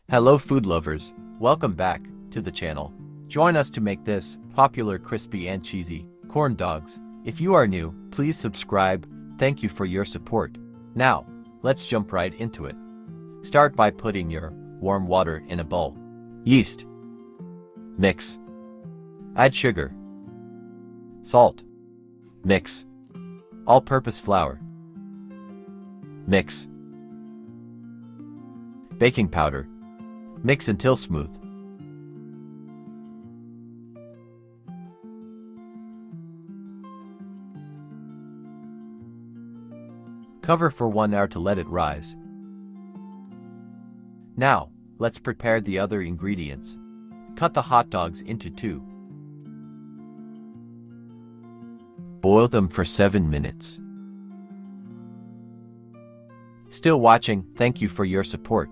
Hello food lovers, welcome back to the channel. Join us to make this popular crispy and cheesy corn dogs. If you are new, please subscribe. Thank you for your support. Now, let's jump right into it. Start by putting your warm water in a bowl. Yeast. Mix. Add sugar. Salt. Mix. All-purpose flour. Mix. Baking powder. Mix until smooth. Cover for 1 hour to let it rise. Now, let's prepare the other ingredients. Cut the hot dogs into 2. Boil them for 7 minutes. Still watching, thank you for your support.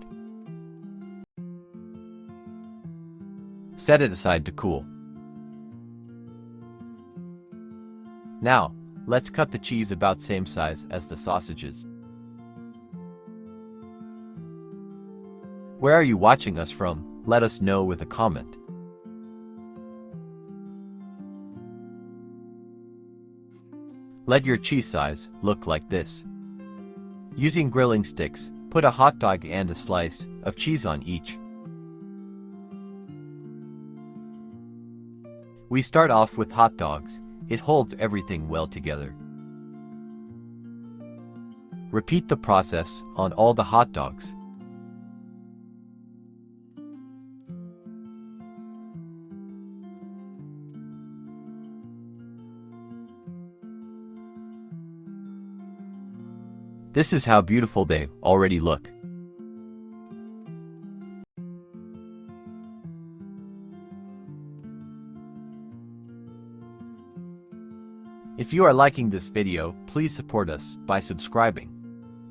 Set it aside to cool. Now, let's cut the cheese about same size as the sausages. Where are you watching us from? Let us know with a comment. Let your cheese size look like this. Using grilling sticks, put a hot dog and a slice of cheese on each. We start off with hot dogs. It holds everything well together. Repeat the process on all the hot dogs. This is how beautiful they already look. If you are liking this video, please support us by subscribing.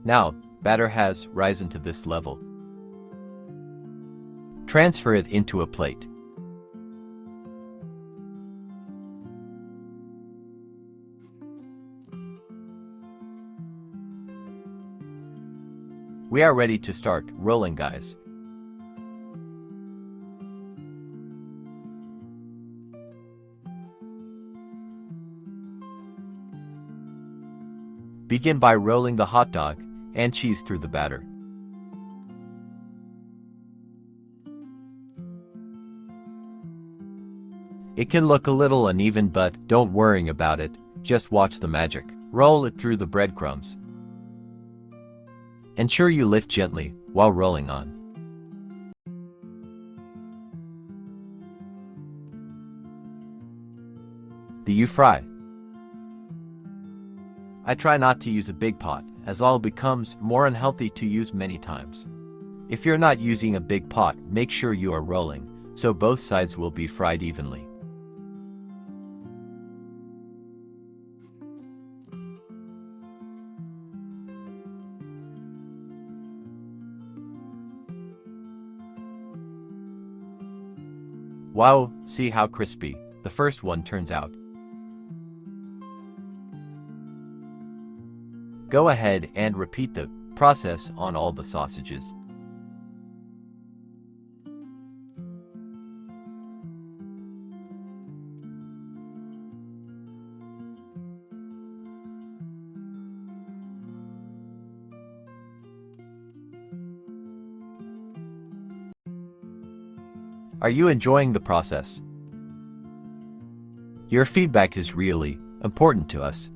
Now, batter has risen to this level. Transfer it into a plate. We are ready to start rolling, guys. Begin by rolling the hot dog and cheese through the batter. It can look a little uneven, but don't worry about it, just watch the magic. Roll it through the breadcrumbs. Ensure you lift gently while rolling on. Do you fry? I try not to use a big pot, as all becomes more unhealthy to use many times. If you're not using a big pot, make sure you are rolling, so both sides will be fried evenly. Wow, see how crispy the first one turns out. Go ahead and repeat the process on all the sausages. Are you enjoying the process? Your feedback is really important to us.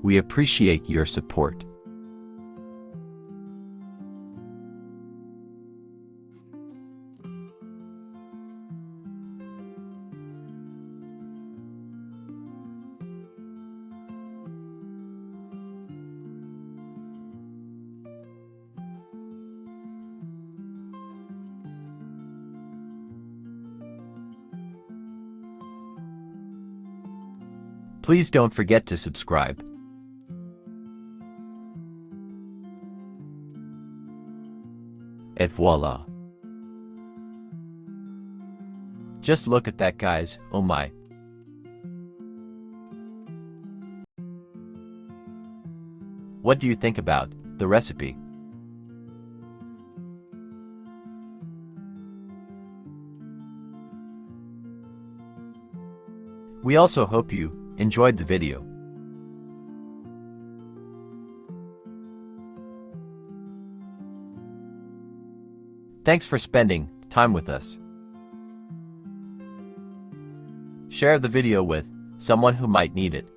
We appreciate your support. Please don't forget to subscribe. Et voila! Just look at that, guys, oh my. What do you think about the recipe? We also hope you enjoyed the video. Thanks for spending time with us. Share the video with someone who might need it.